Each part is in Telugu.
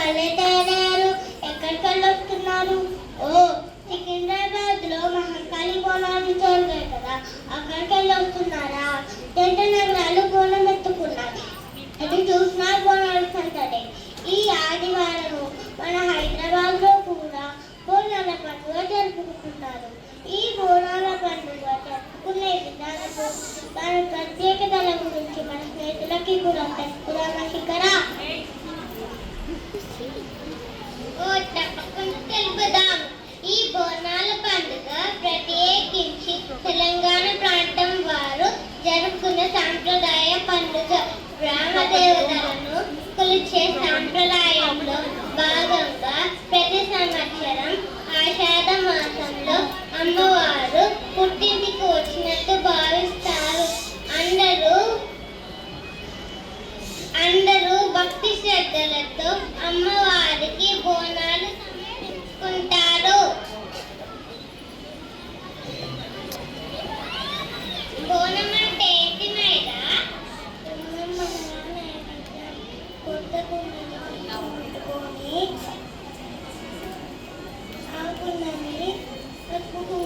భలే తయారయ్యారు. ఎక్కడికి వెళ్ళొస్తున్నారు? ఓ, సికింద్రాబాద్ లో మహంకాళి బోనాలు జరుగుతాయి కదా, అక్కడికి వెళ్ళొస్తున్నారా? జంట నగరాలు బోనం ఎత్తుకున్నారు. అది చూసినా బోనాలు సందడి. ఈ ఆదివారం మన హైదరాబాద్ లో కూడా బోనాల పండుగ జరుపుకుంటున్నారు. ఈ బోనాల పండుగ జరుపుకునే విధానంలో దాని ప్రత్యేకతల గురించి మన స్నేహితులకి కూడా తెలుపుదామా శిఖరా? తప్పకుండా తెలుపుదాం. ఈ బోనాల పండుగ ప్రత్యేకించి తెలంగాణ ప్రాంతం వారు జరుపుకునే సాంప్రదాయ పండుగ. గ్రామదేవతలను కొలిచే సాంప్రదాయంలో భాగంగా ప్రతి సంవత్సరం ఆషాఢ మాసంలో అమ్మవారు పుట్టింటికి వచ్చినట్టు భావిస్తారు. అందరూ భక్తి శ్రద్ధలతో అమ్మవారికి బోనాలు సమర్పించుకుంటారు. బోనం అంటే ఏంటి మైదా? కొత్త కుండని ఆకులని పసుపు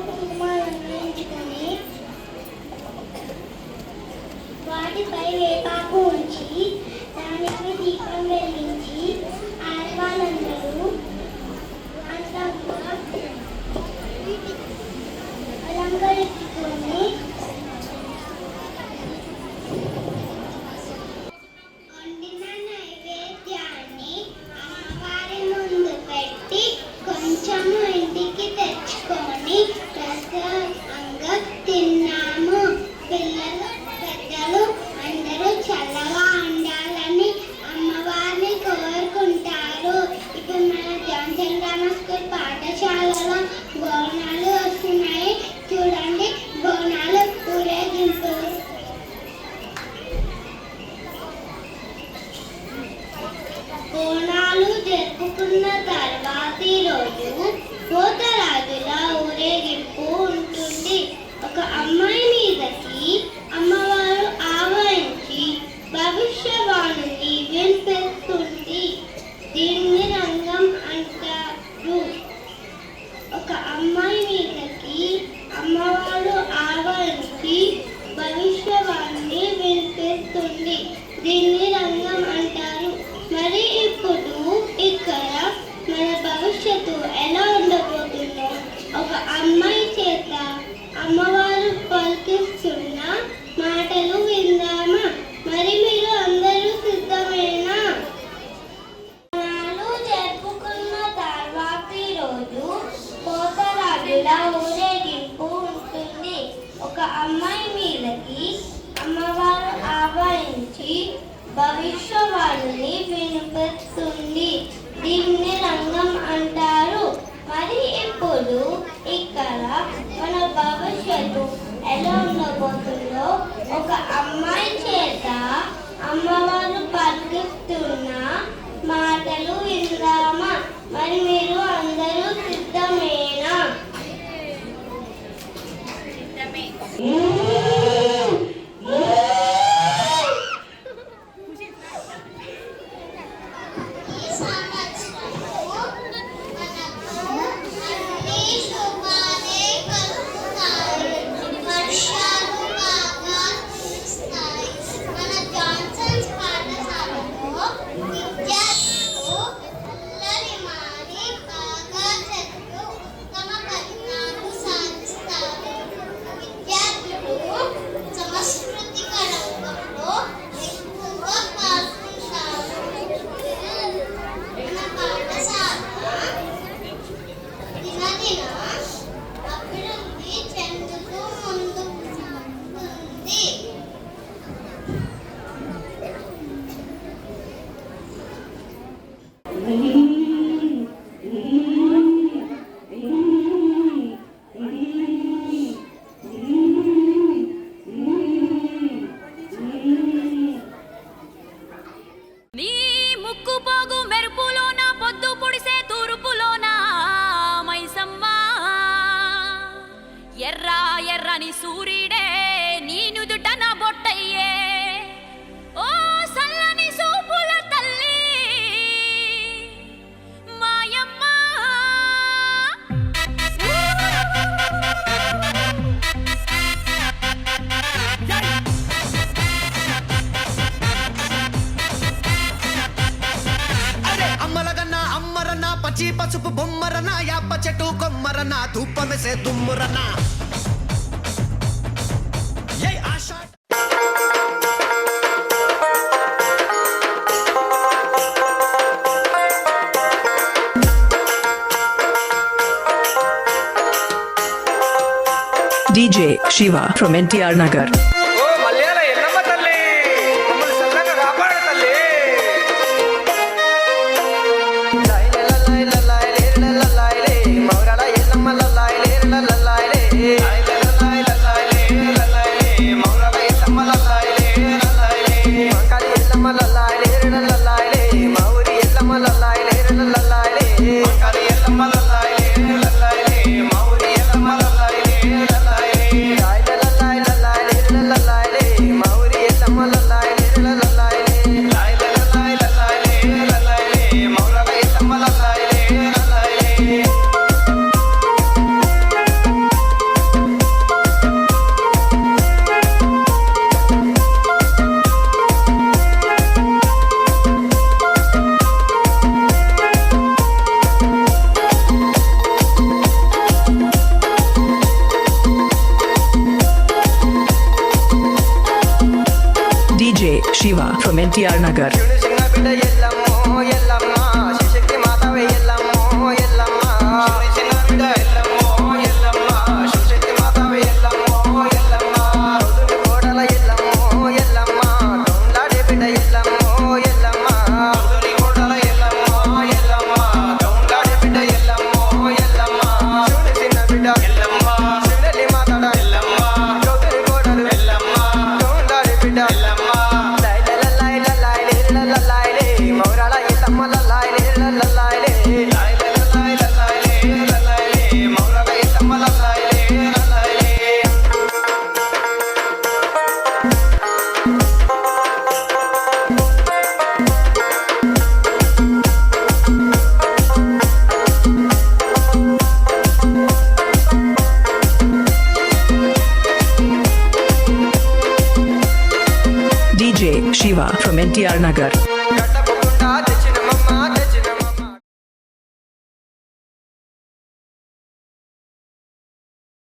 కుంకుమాలను ఎంచుకొని వాటిపై వేపాకు ఉంచి దానికి దీపం వెలిగించి ఆడవాళ్ళందరూ అందంగా అలంకరించుకొని వండిన నైవేద్యాన్ని అమ్మవారి ముందు పెట్టి కొంచెము ఇంటికి తెచ్చుకొని ప్రసాదంగా తిన్నాము. పిల్లలు పెద్దలు అందరూ చల్లగా ఉండాలని అమ్మవారిని కోరుకుంటారు. ఇప్పుడు మన జాన్సన్ గ్రామర్ స్కూల్ పాఠశాలలో బోనాలు వస్తున్నాయి. చూడండి, బోనాలు ఊరేగింపు. బోనాలు జరుపుకున్న తర్వాతి రోజు పోతరాజుల ఊరేగింపు ఉంటుంది. ఒక అమ్మాయి మీదకి అమ్మవారు ఆవరించి భవిష్యవాణిని వినిపిస్తుంది. దీన్ని రంగం అంటారు. ఒక అమ్మాయి మీదకి అమ్మవారు ఆవరించి భవిష్యవాణిని వినిపిస్తుంది. దీన్ని రంగం అంటారు. మరి ఇప్పుడు ఇక్కడ మన భవిష్యత్తు ఎలా ఉండబోతుందో ఒక అమ్మాయి చేత అమ్మవారు పలికిస్తున్న మాటలు విందామా? మరి మీరు అందరూ సిద్ధమేనా? బోనాలు జరుపుకున్న తర్వాతి రోజు పోతరాజుల ఊరేగింపు ఉంటుంది. ఒక అమ్మాయి మీదకి అమ్మవారు ఆవరించి భవిష్యవాణిని వినిపిస్తుంది. దీన్ని రంగం అంటారు. మరి ఇప్పుడు ఇక్కడ మన భవిష్యత్తు ఎలా ఉండబోతుందో ఒక అమ్మాయి చేత అమ్మవారు పలికిస్తున్న మాటలు విందామా? మరి మీరు అందరూ సిద్ధమేనా? ఎర్ర ఎర్రని సూర్యుడే నీ నుదుటన బొట్టయ్యే పసుపు బొమ్మరన యాప చెట్టు కొమ్మరన ధూపమెసే తుమ్మురన DJ Shiva from NTR Nagar. DJ Shiva from NTR Nagar. DJ Shiva from NTR Nagar.